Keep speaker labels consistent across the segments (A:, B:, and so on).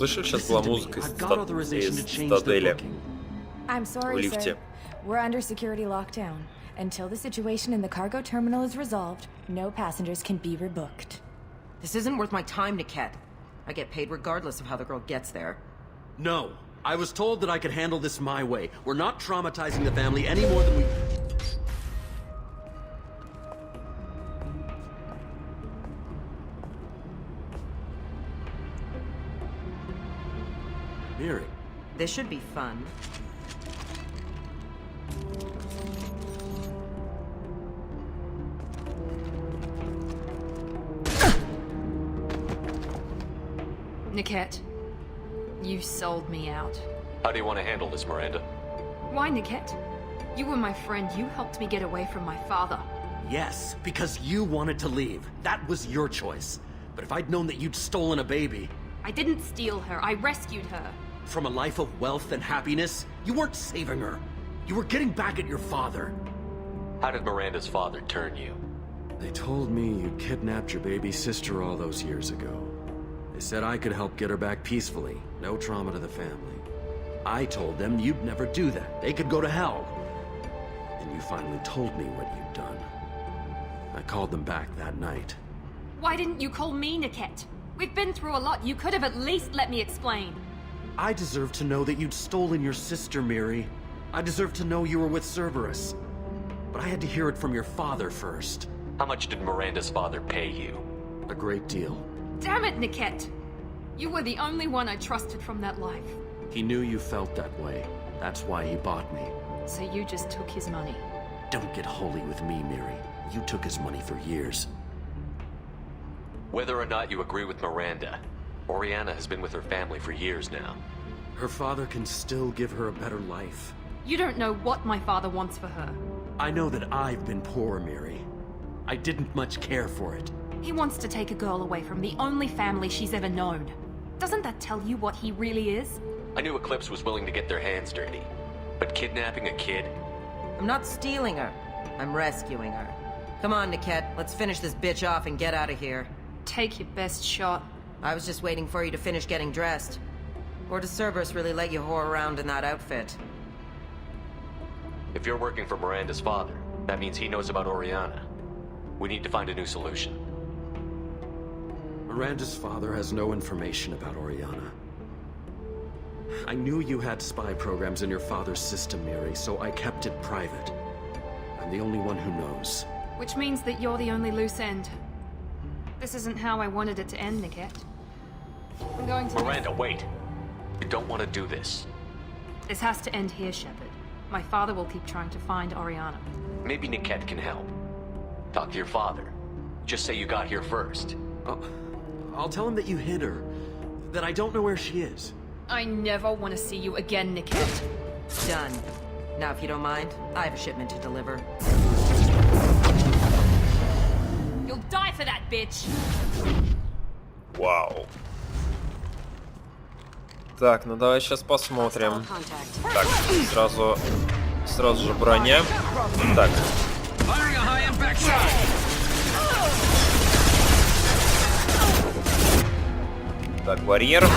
A: Слышали, сейчас была музыка из цитадели
B: I'm
A: в
B: sorry,
A: лифте.
B: sir. We're under security lockdown. Until the situation in the cargo terminal is resolved, no passengers can be rebooked.
C: This isn't worth my time, Niket. I get paid regardless of how the girl gets there.
D: No. I was told that I could handle this my way. We're not traumatizing the family any more than we... Miri.
C: This should be fun.
E: Niket, you sold me out.
F: How do you want to handle this, Miranda?
E: Why, Niket? You were my friend. You helped me get away from my father.
D: Yes, because you wanted to leave. That was your choice. But if I'd known that you'd stolen a baby...
E: I didn't steal her. I rescued her.
D: From a life of wealth and happiness, you weren't saving her. You were getting back at your father.
F: How did Miranda's father turn you?
D: They told me you kidnapped your baby sister all those years ago. They said I could help get her back peacefully. No trauma to the family. I told them you'd never do that. They could go to hell. And you finally told me what you'd done. I called them back that night.
E: Why didn't you call me, Niket? We've been through a lot. You could have at least let me explain.
D: I deserve to know that you'd stolen your sister, Miri. I deserve to know you were with Cerberus. But I had to hear it from your father first.
F: How much did Miranda's father pay you?
D: A great deal.
E: Damn it, Niket! You were the only one I trusted from that life.
D: He knew you felt that way. That's why he bought me.
E: So you just took his money.
D: Don't get holy with me, Miri. You took his money for years.
F: Whether or not you agree with Miranda, Oriana has been with her family for years now.
D: Her father can still give her a better life.
E: You don't know what my father wants for her.
D: I know that I've been poor, Miri. I didn't much care for it.
E: He wants to take a girl away from the only family she's ever known. Doesn't that tell you what he really is?
F: I knew Eclipse was willing to get their hands dirty. But kidnapping a kid?
C: I'm not stealing her. I'm rescuing her. Come on, Niket. Let's finish this bitch off and get out of here.
E: Take your best shot.
C: I was just waiting for you to finish getting dressed. Or does Cerberus really let you whore around in that outfit?
F: If you're working for Miranda's father, that means he knows about Oriana. We need to find a new solution.
D: Miranda's father has no information about Oriana. I knew you had spy programs in your father's system, Miri, so I kept it private. I'm the only one who knows.
E: Which means that you're the only loose end. This isn't how I wanted it to end, Niket. I'm going to...
F: Miranda, wait! You don't want to do this.
E: This has to end here, Shepard. My father will keep trying to find Oriana.
F: Maybe Niket can help. Talk to your father. Just say you got here first.
D: I'll tell him that you hid her. That I don't know where she is.
E: I never want to see you again, Niket.
C: Done. Now, if you don't mind, I have a shipment to deliver.
E: You'll die for that, bitch!
A: Вау. Так, ну давай сейчас посмотрим. Так, сразу же броня. Так. Так, барьер.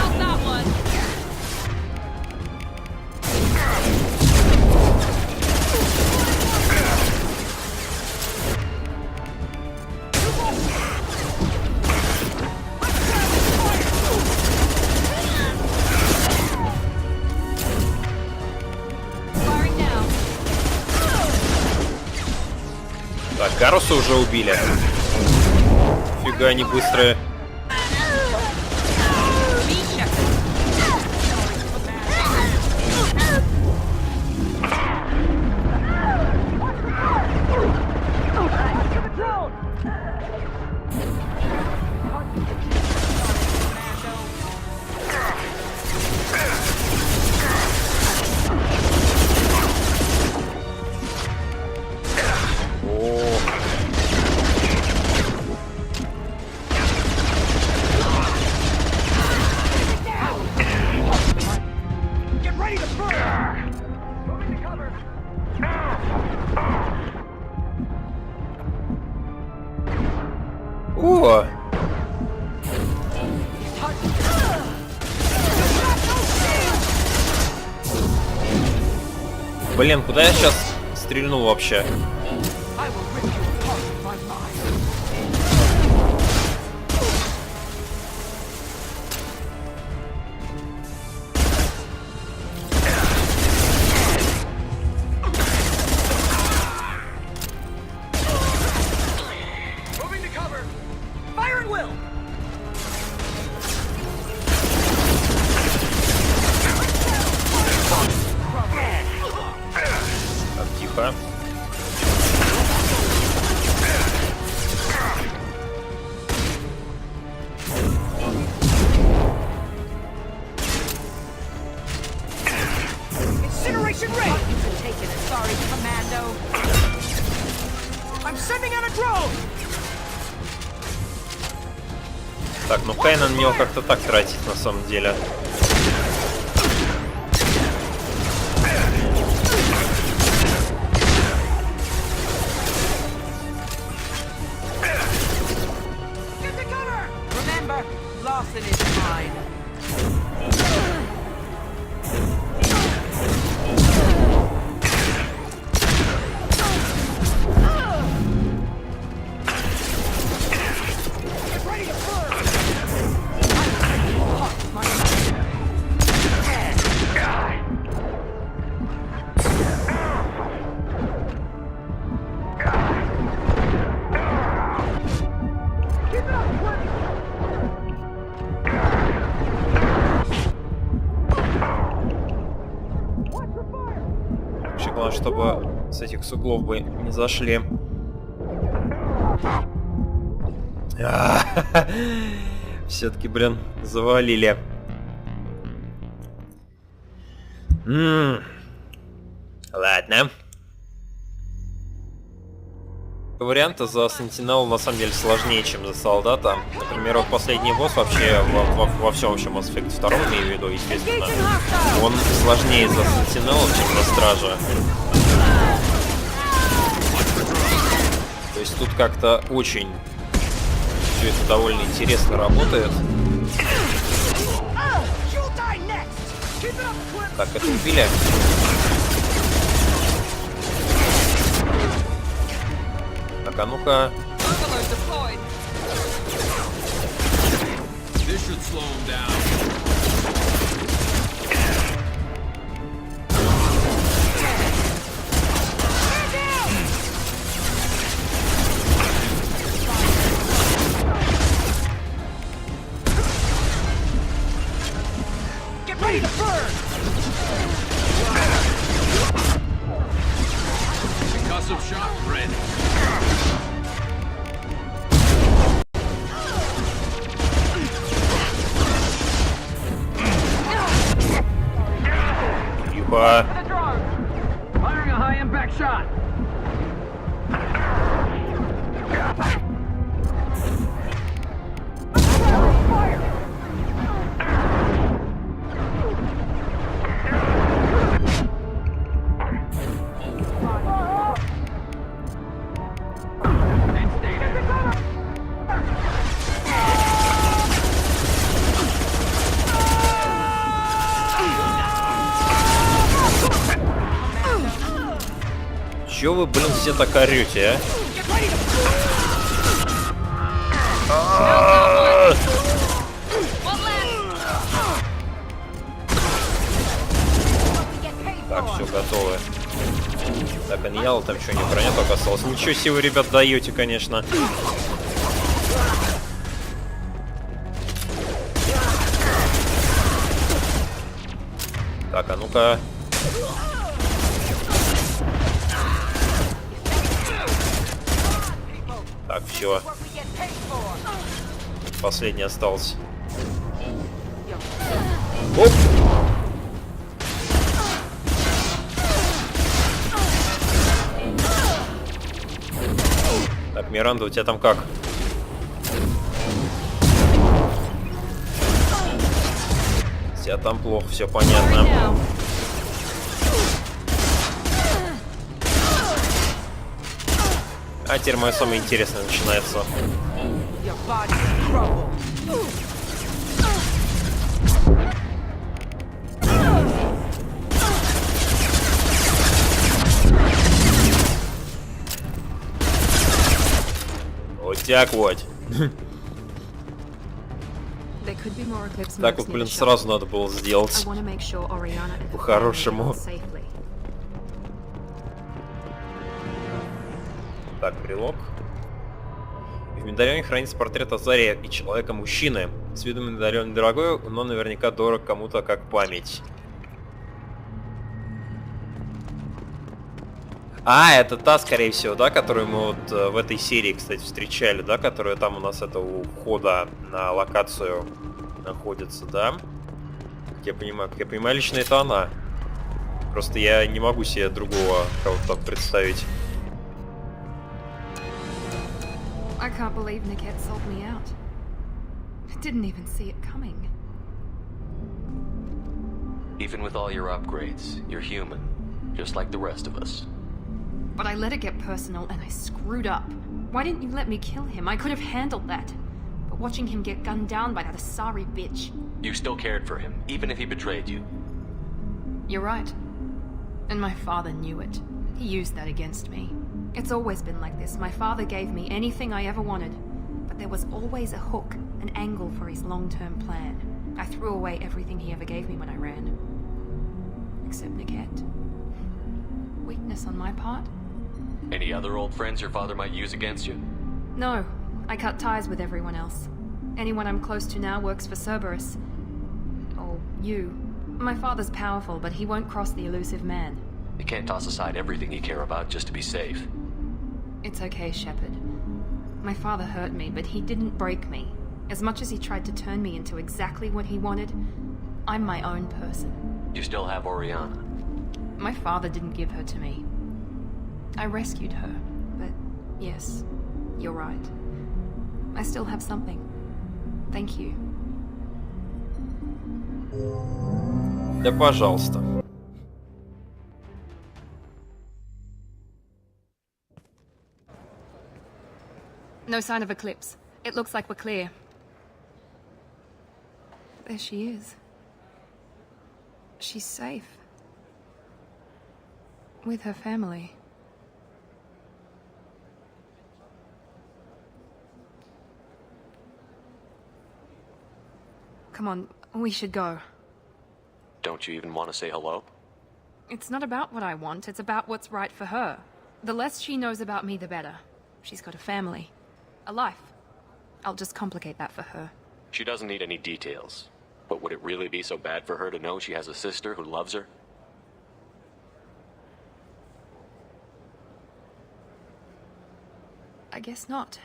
A: Так, Гаруса уже убили. Фига они быстрые. О! Блин, куда я сейчас стрельнул вообще? Так, тихо.
G: Incineration ray! You've taken it. Sorry, Commando. I'm sending out a drone!
A: Так, ну Кай на него как-то так тратить на самом деле.
C: Remember, Lawson is mine.
A: Вообще, главное, чтобы с этих суглов бы не зашли. Все-таки, блин, завалили. Ладно. Варианты за Сентинелу на самом деле сложнее, чем за солдата. Например, вот последний босс вообще во всем общем Mass Effect 2, имею в виду, естественно, он сложнее за Сентинелу, чем за Стража. То есть тут как-то очень все это довольно интересно работает. Так, это убили. Так, а ну-ка. Тихо. Чё вы, блин, все так орёте, а? Так, все, готовы. Так, Эньяла там что, не броня только осталось. Ничего себе вы, ребят, даете, конечно. Так, а ну-ка. Так, все. Последний остался. Оп! Так, Миранда, у тебя там как? У тебя там плохо, все понятно. А теперь мое самое интересное начинается. пустяк, вот. Так вот, блин, сразу надо было сделать. По-хорошему. Так, брелок. В медальоне хранится портрет Азария и человека-мужчины. С виду медальон недорогой, но наверняка дорог кому-то как память. А, это та, скорее всего, да, которую мы вот в этой серии, кстати, встречали, да, которая там у нас это у входа на локацию находится, да? Как я понимаю, лично это она. Просто я не могу себе другого кого-то там представить.
E: I can't believe Niket sold me out. I didn't even see it coming.
F: Even with all your upgrades, you're human, just like the rest of us.
E: But I let it get personal and I screwed up. Why didn't you let me kill him? I could have handled that. But watching him get gunned down by that Asari bitch...
F: You still cared for him, even if he betrayed you.
E: You're right. And my father knew it. He used that against me. It's always been like this. My father gave me anything I ever wanted. But there was always a hook, an angle for his long-term plan. I threw away everything he ever gave me when I ran. Except Niket. Weakness on my part?
F: Any other old friends your father might use against you?
E: No. I cut ties with everyone else. Anyone I'm close to now works for Cerberus. Or you. My father's powerful, but he won't cross the elusive man.
F: You can't toss aside everything you care about just to be safe.
E: It's okay, Shepard. My father hurt me, but he didn't break me. As much as he tried to turn me into exactly what he wanted, I'm my own person.
F: You still have Oriana.
E: My father didn't give her to me. I rescued her, but yes, you're right. I still have something. Thank you.
A: Да, пожалуйста.
E: No sign of Eclipse. It looks like we're clear. There she is. She's safe. With her family. Come on, we should go.
F: Don't you even want to say hello?
E: It's not about what I want, it's about what's right for her. The less she knows about me, the better. She's got a family. A life. I'll just complicate that for her.
F: She doesn't need any details. But would it really be so bad for her to know she has a sister who loves her?
E: I guess not.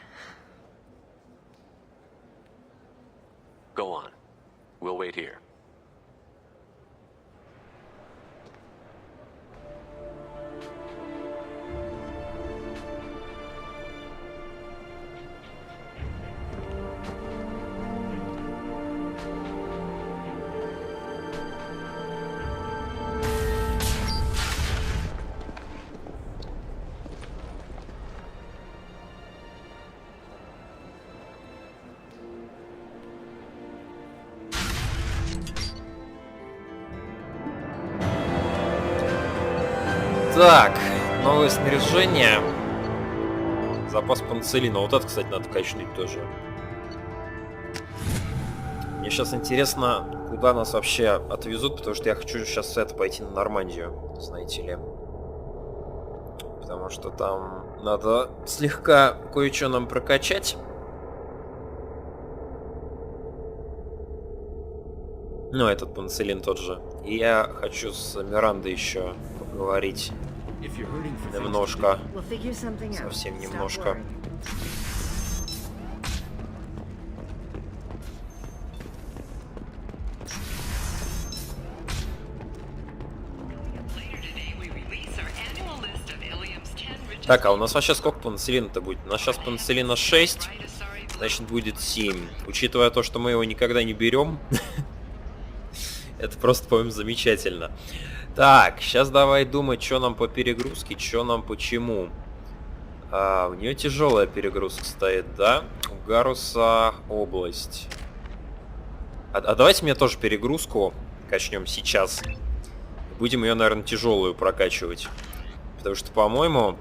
F: Go on. We'll wait here.
A: Так, новое снаряжение. Запас панцелина. Вот это, кстати, надо качнуть тоже. Мне сейчас интересно, куда нас вообще отвезут, потому что я хочу сейчас пойти на Нормандию, знаете ли. Потому что там надо слегка кое-что нам прокачать. Ну, этот панцелин тот же. И я хочу с Мирандой еще поговорить. Немножко. Совсем немножко. Так, а у нас вообще сколько панцелина-то будет? У нас сейчас панцелина 6, значит будет 7. Учитывая то, что мы его никогда не берем, это просто, по-моему, замечательно. Так, сейчас давай думать, что нам по перегрузке, что нам почему. У нее тяжелая перегрузка стоит, да? У Гаруса область. А давайте мне тоже перегрузку качнем сейчас. Будем ее, наверное, тяжелую прокачивать. Потому что, по-моему...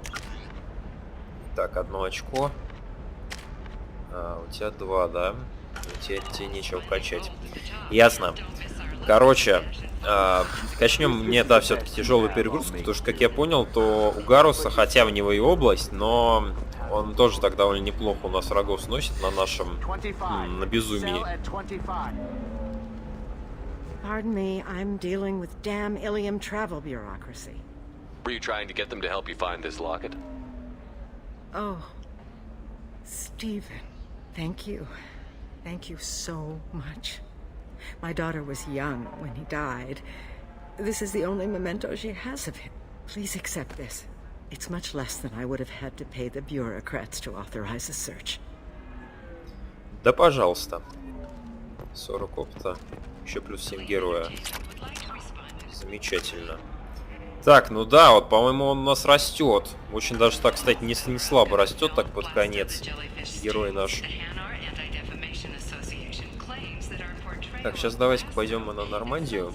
A: Так, 1 очко. У тебя 2, да? Тебе нечего качать. Ясно. Короче, качнем мне, да, все-таки тяжелую перегрузку, потому что, как я понял, то у Гаруса, хотя в него и область, но он тоже так довольно неплохо у нас врагов сносит на нашем, на безумии.
H: Pardon me, I'm dealing with damn иллиум travel bureaucracy.
F: Were you trying to get them to help you find this locket?
H: Oh, Stephen, thank you. Thank you so much. My daughter was young when he died. This is the only memento she has of him. Please accept this. It's much less than I would have had to pay the bureaucrats to authorize a search.
A: Да, пожалуйста. 40 опыта. Еще плюс 7 героя. Замечательно. Так, ну да, вот, по-моему, он у нас растет. Очень даже так, кстати, не слабо растет так под конец. Герой наш. Так, сейчас давайте-ка пойдем мы на Нормандию.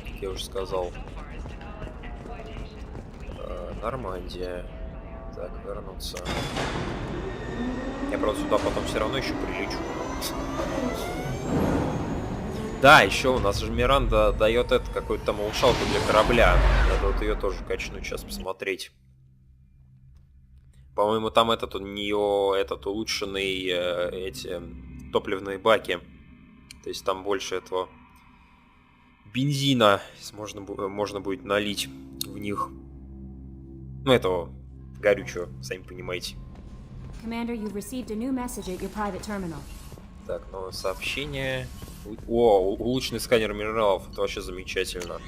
A: Как я уже сказал. Нормандия. Так, вернуться. Я, правда, сюда потом все равно еще прилечу. Да, еще у нас же Миранда дает это какую-то там улучшалку для корабля. Надо вот ее тоже качнуть, сейчас посмотреть. По-моему, там у нее улучшенный эти топливные баки. То есть там больше этого бензина можно будет налить в них. Ну, этого горючего, сами понимаете.
I: Commander, you've received a new message at your private terminal.
A: Так, новое сообщение. О, улучшенный сканер минералов. Это вообще замечательно.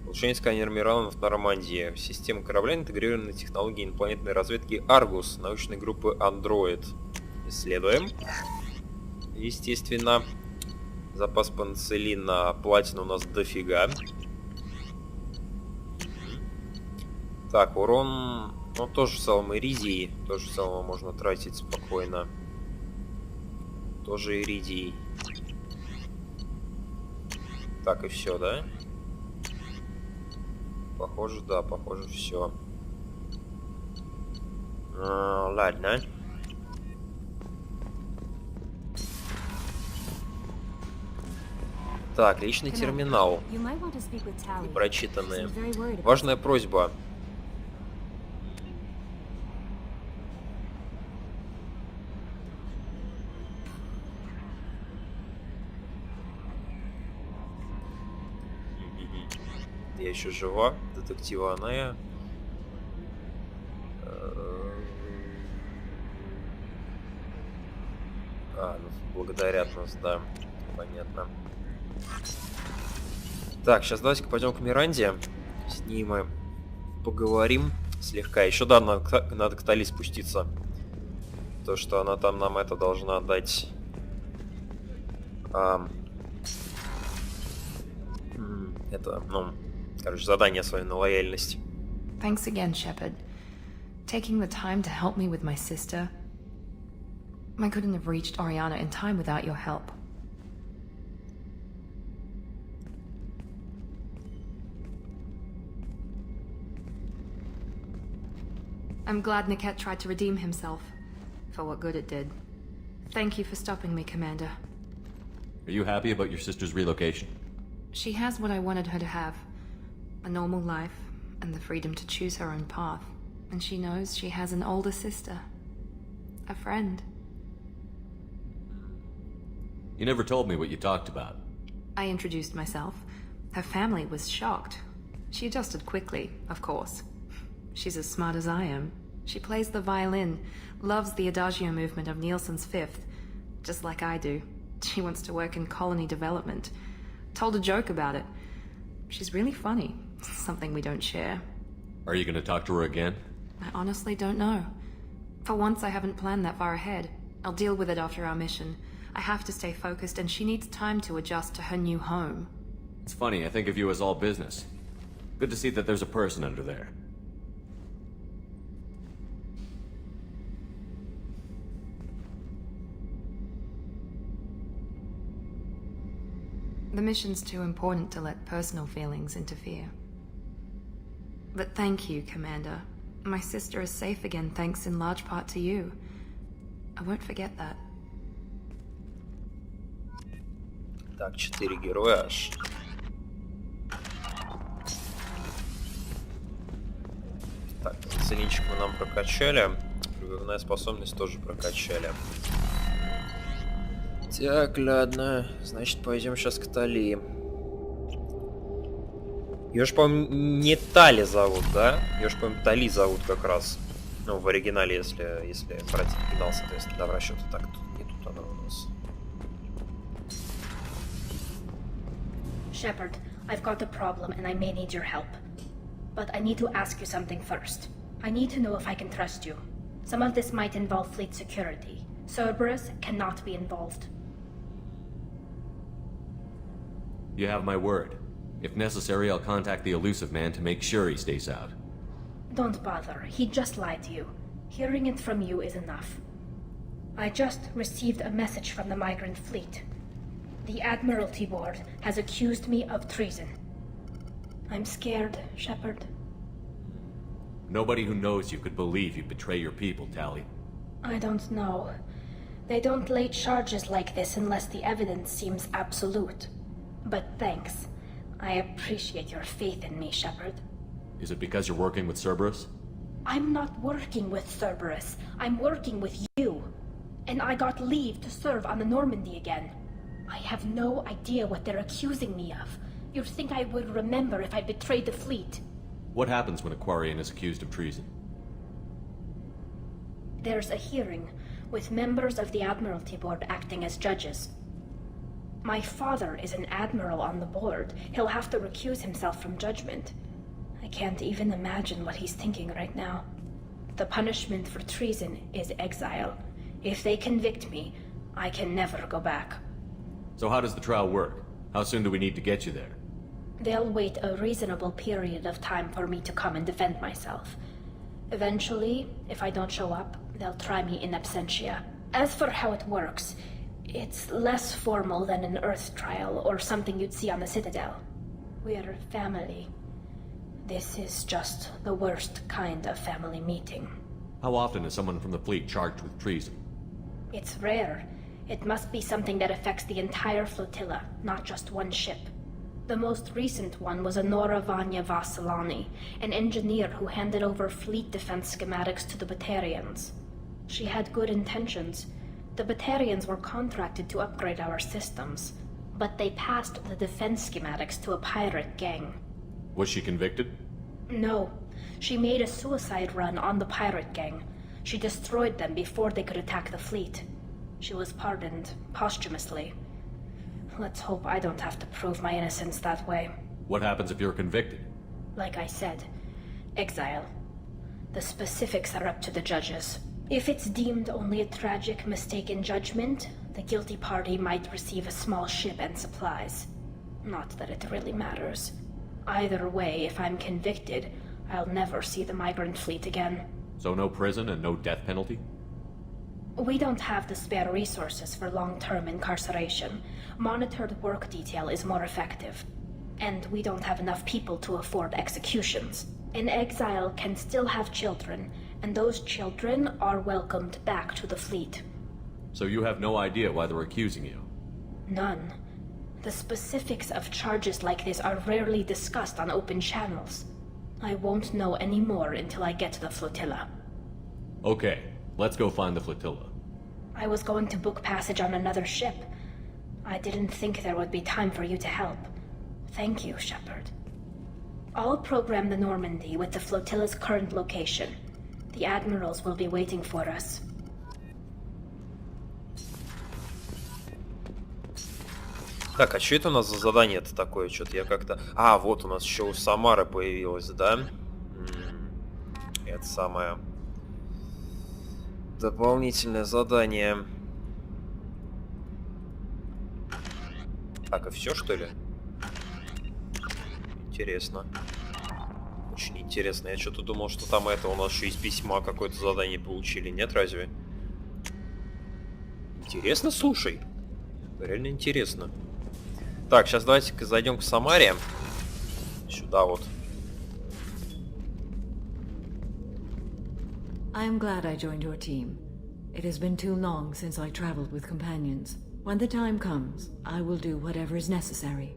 A: Улучшение сканера минералов в Нормандии. Система корабля интегрированы технологии инопланетной разведки Аргус, научной группы Android. Исследуем. Естественно. Запас панцелина платина у нас дофига. Так, урон... Ну, тоже в целом иридий. Тоже в целом можно тратить спокойно. Тоже иридий. Так, и все, да? Похоже, да, похоже, все. Ладно. Так, личный терминал. Непрочитанные. Важная просьба. Я еще жива. Детектива Аная. Ну, благодарят нас, да. Понятно. Так, сейчас давайте-ка пойдем к Миранде. С ней мы поговорим слегка. Еще, да, надо к Тали спуститься. То, что она там нам это должна дать. Это, ну, короче, задание свое на лояльность.
E: Thanks again, Shepard. Taking the time to help me with my sister. I couldn't have reached Oriana in time without your help. I'm glad Niket tried to redeem himself, for what good it did. Thank you for stopping me, Commander.
F: Are you happy about your sister's relocation?
E: She has what I wanted her to have. A normal life, and the freedom to choose her own path. And she knows she has an older sister. A friend.
F: You never told me what you talked about.
E: I introduced myself. Her family was shocked. She adjusted quickly, of course. She's as smart as I am. She plays the violin, loves the Adagio movement of Nielsen's Fifth, just like I do. She wants to work in colony development. Told a joke about it. She's really funny, something we don't share.
F: Are you gonna talk to her again?
E: I honestly don't know. For once, I haven't planned that far ahead. I'll deal with it after our mission. I have to stay focused, and she needs time to adjust to her new home.
F: It's funny, I think of you as all business. Good to see that there's a person under there.
E: The mission's too important to let personal feelings interfere. But thank you, Commander. My sister is safe again thanks in large part to you. I won't forget that.
A: Так, 4 героя аж. Так, целинчик мы нам прокачали. Прорывная способность тоже прокачали. Так, ладно. Значит, пойдем сейчас к Тали. Ее ж, по-моему, не Тали зовут, да? Ее ж, по-моему, Тали зовут как раз. Ну, в оригинале, если брать оригинал, соответственно, да, в расчёте. Так, тут не тут она у нас.
J: Shepard, I've got a problem and I may need your help. But I need to ask you something first. I need to know if I can trust you. Some of this might involve fleet security. Cerberus cannot be involved.
K: You have my word. If necessary, I'll contact the elusive man to make sure he stays out.
J: Don't bother. He just lied to you. Hearing it from you is enough. I just received a message from the migrant fleet. The Admiralty Board has accused me of treason. I'm scared, Shepard.
K: Nobody who knows you could believe you betray your people, Tali.
J: I don't know. They don't lay charges like this unless the evidence seems absolute. But thanks. I appreciate your faith in me, Shepard.
K: Is it because you're working with Cerberus?
J: I'm not working with Cerberus. I'm working with you. And I got leave to serve on the Normandy again. I have no idea what they're accusing me of. You'd think I would remember if I betrayed the fleet.
K: What happens when a Quarian is accused of treason?
J: There's a hearing, with members of the Admiralty Board acting as judges. My father is an admiral on the board. He'll have to recuse himself from judgment. I can't even imagine what he's thinking right now. The punishment for treason is exile. If they convict me, I can never go back.
K: So how does the trial work? How soon do we need to get you there?
J: They'll wait a reasonable period of time for me to come and defend myself. Eventually, if I don't show up, they'll try me in absentia. As for how it works, it's less formal than an Earth trial or something you'd see on the Citadel. We're family. This is just the worst kind of family meeting.
K: How often is someone from the fleet charged with treason?
J: It's rare. It must be something that affects the entire flotilla, not just one ship. The most recent one was Honora Vanya Vassilani, an engineer who handed over fleet defense schematics to the Batarians. She had good intentions. The Batarians were contracted to upgrade our systems, but they passed the defense schematics to a pirate gang.
K: Was she convicted?
J: No. She made a suicide run on the pirate gang. She destroyed them before they could attack the fleet. She was pardoned posthumously. Let's hope I don't have to prove my innocence that way.
K: What happens if you're convicted?
J: Like I said, exile. The specifics are up to the judges. If it's deemed only a tragic mistake in judgment, the guilty party might receive a small ship and supplies. Not that it really matters. Either way, if I'm convicted, I'll never see the migrant fleet again.
K: So no prison and no death penalty?
J: We don't have the spare resources for long-term incarceration. Monitored work detail is more effective. And we don't have enough people to afford executions. An exile can still have children, and those children are welcomed back to the fleet.
K: So you have no idea why they're accusing you?
J: None. The specifics of charges like this are rarely discussed on open channels. I won't know any more until I get to the flotilla.
K: Okay, let's go find the flotilla.
J: I was going to book passage on another ship. I didn't think there would be time for you to help. Thank you, Shepard. I'll program the Normandy with the flotilla's current location. The admirals will be waiting for us.
A: Так, а что это у нас за задание-то такое? Что-то я как-то... А, вот у нас еще у Самары появилось, да? Это самое... Дополнительное задание. Так, и все, что ли? Интересно. Очень интересно. Я что-то думал, что там это у нас еще из письма какое-то задание получили. Нет, разве? Интересно, слушай. Реально интересно. Так, сейчас давайте-ка зайдем к Самаре. Сюда вот.
H: I'm glad I joined your team. It has been too long since I traveled with companions. When the time comes, I will do whatever is necessary.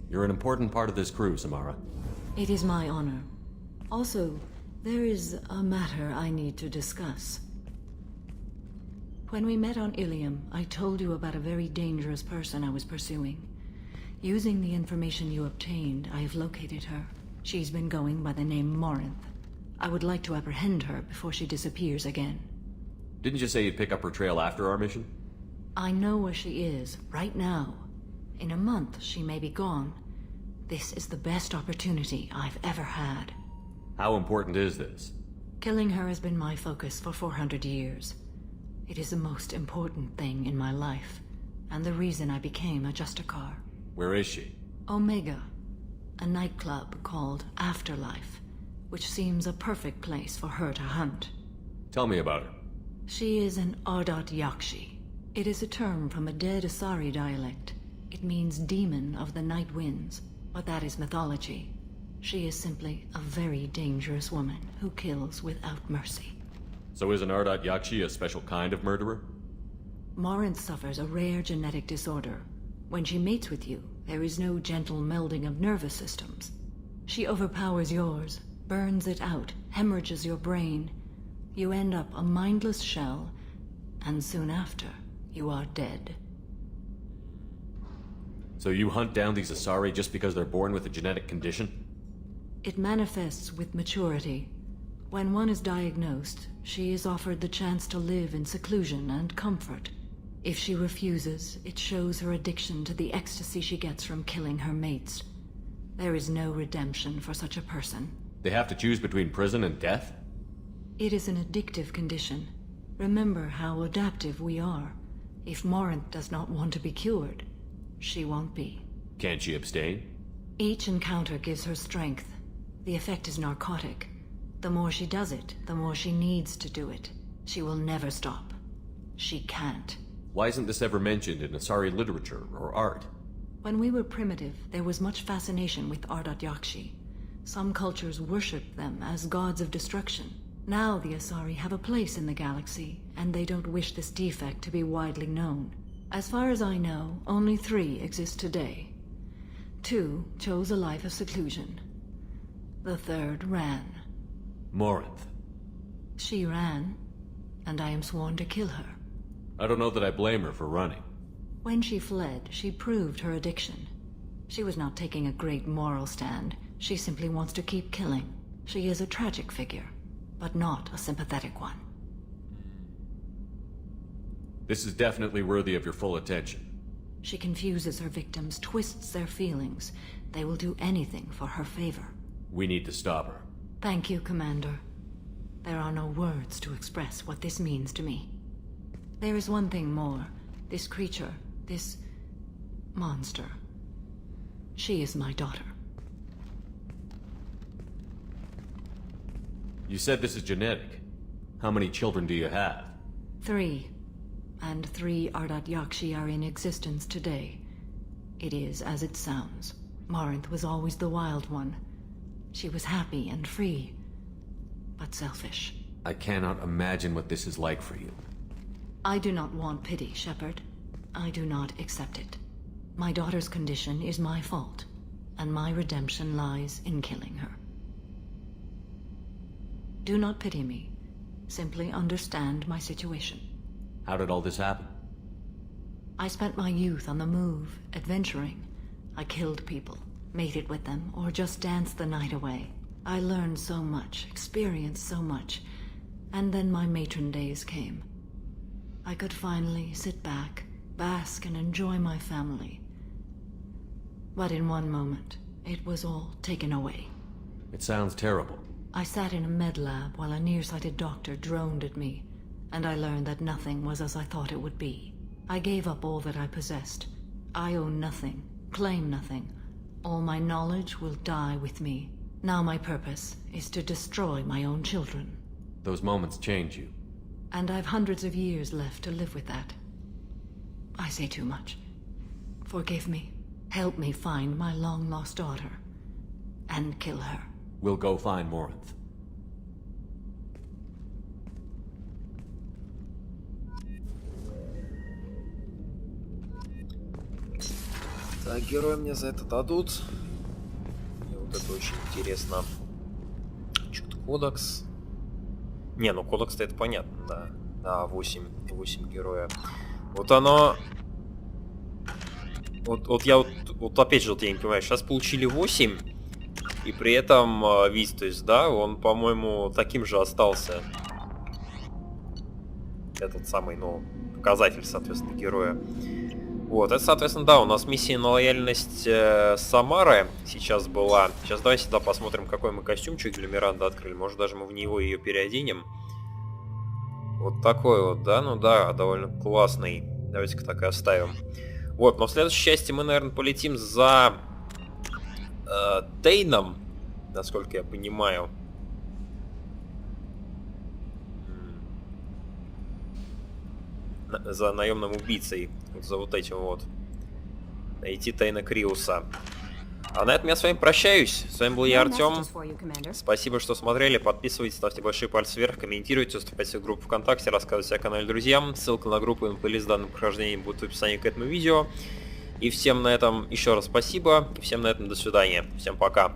K: You're an important part of this crew, Samara.
H: It is my honor. Also, there is a matter I need to discuss. When we met on Ilium, I told you about a very dangerous person I was pursuing. Using the information you obtained, I have located her. She's been going by the name Morinth. I would like to apprehend her before she disappears again.
K: Didn't you say you'd pick up her trail after our mission?
H: I know where she is, right now. In a month, she may be gone. This is the best opportunity I've ever had.
K: How important is this?
H: Killing her has been my focus for 400 years. It is the most important thing in my life, and the reason I became a Justicar.
K: Where is she?
H: Omega, a nightclub called Afterlife, which seems a perfect place for her to hunt.
K: Tell me about her.
H: She is an Ardat Yakshi. It is a term from a dead Asari dialect. It means demon of the night winds, but that is mythology. She is simply a very dangerous woman who kills without mercy.
K: So is an Ardat Yakshi a special kind of murderer?
H: Morinth suffers a rare genetic disorder. When she mates with you, there is no gentle melding of nervous systems. She overpowers yours, burns it out, hemorrhages your brain. You end up a mindless shell, and soon after, you are dead.
K: So you hunt down these Asari just because they're born with a genetic condition?
H: It manifests with maturity. When one is diagnosed, she is offered the chance to live in seclusion and comfort. If she refuses, it shows her addiction to the ecstasy she gets from killing her mates. There is no redemption for such a person.
K: They have to choose between prison and death?
H: It is an addictive condition. Remember how adaptive we are. If Morinth does not want to be cured, she won't be.
K: Can't she abstain?
H: Each encounter gives her strength. The effect is narcotic. The more she does it, the more she needs to do it. She will never stop. She can't.
K: Why isn't this ever mentioned in Asari literature or art?
H: When we were primitive, there was much fascination with Ardat Yakshi. Some cultures worshipped them as gods of destruction. Now the Asari have a place in the galaxy, and they don't wish this defect to be widely known. As far as I know, only 3 exist today. 2 chose a life of seclusion. The 3rd ran.
K: Morinth.
H: She ran, and I am sworn to kill her.
K: I don't know that I blame her for running.
H: When she fled, she proved her addiction. She was not taking a great moral stand. She simply wants to keep killing. She is a tragic figure, but not a sympathetic one.
K: This is definitely worthy of your full attention.
H: She confuses her victims, twists their feelings. They will do anything for her favor.
K: We need to stop her.
H: Thank you, Commander. There are no words to express what this means to me. There is one thing more. This creature, this monster. She is my daughter.
K: You said this is genetic. How many children do you have?
H: 3. And 3 Ardat Yakshi are in existence today. It is as it sounds. Morinth was always the wild one. She was happy and free, but selfish.
K: I cannot imagine what this is like for you.
H: I do not want pity, Shepard. I do not accept it. My daughter's condition is my fault, and my redemption lies in killing her. Do not pity me. Simply understand my situation.
K: How did all this happen?
H: I spent my youth on the move, adventuring. I killed people, mated with them, or just danced the night away. I learned so much, experienced so much, and then my matron days came. I could finally sit back, bask and enjoy my family. But in one moment, it was all taken away.
K: It sounds terrible.
H: I sat in a med lab while a nearsighted doctor droned at me, and I learned that nothing was as I thought it would be. I gave up all that I possessed. I own nothing, claim nothing. All my knowledge will die with me. Now my purpose is to destroy my own children.
K: Those moments change you.
H: And I've hundreds of years left to live with that. I say too much. Forgive me. Help me find my long-lost daughter. And kill her.
K: We'll go find Morinth.
A: Герои мне за это дадут. Мне вот это очень интересно. Что-то кодекс. Не, ну кодекс-то это понятно, да. Да, 8 героя. Вот оно... Вот я вот опять же, вот я не понимаю, сейчас получили 8, и при этом виз, то есть, да, он, по-моему, таким же остался. Этот самый, ну, показатель, соответственно, героя. Вот, это, соответственно, да, у нас миссия на лояльность Самары сейчас была. Сейчас давайте сюда посмотрим, какой мы костюмчик для Миранды открыли. Может, даже мы в него ее переоденем. Вот такой вот, да, ну да, довольно классный. Давайте-ка так и оставим. Вот, но в следующей части мы, наверное, полетим за Тейном, насколько я понимаю. За наемным убийцей, вот за вот этим вот. Найти Тейна Криуса. А на этом я с вами прощаюсь. С вами был я, Артем. Спасибо, что смотрели. Подписывайтесь, ставьте большие пальцы вверх, комментируйте, вступайте в группу ВКонтакте, рассказывайте о канале друзьям. Ссылка на группу и плейлист данного прохождения будет в описании к этому видео. И всем на этом еще раз спасибо. И всем на этом до свидания. Всем пока.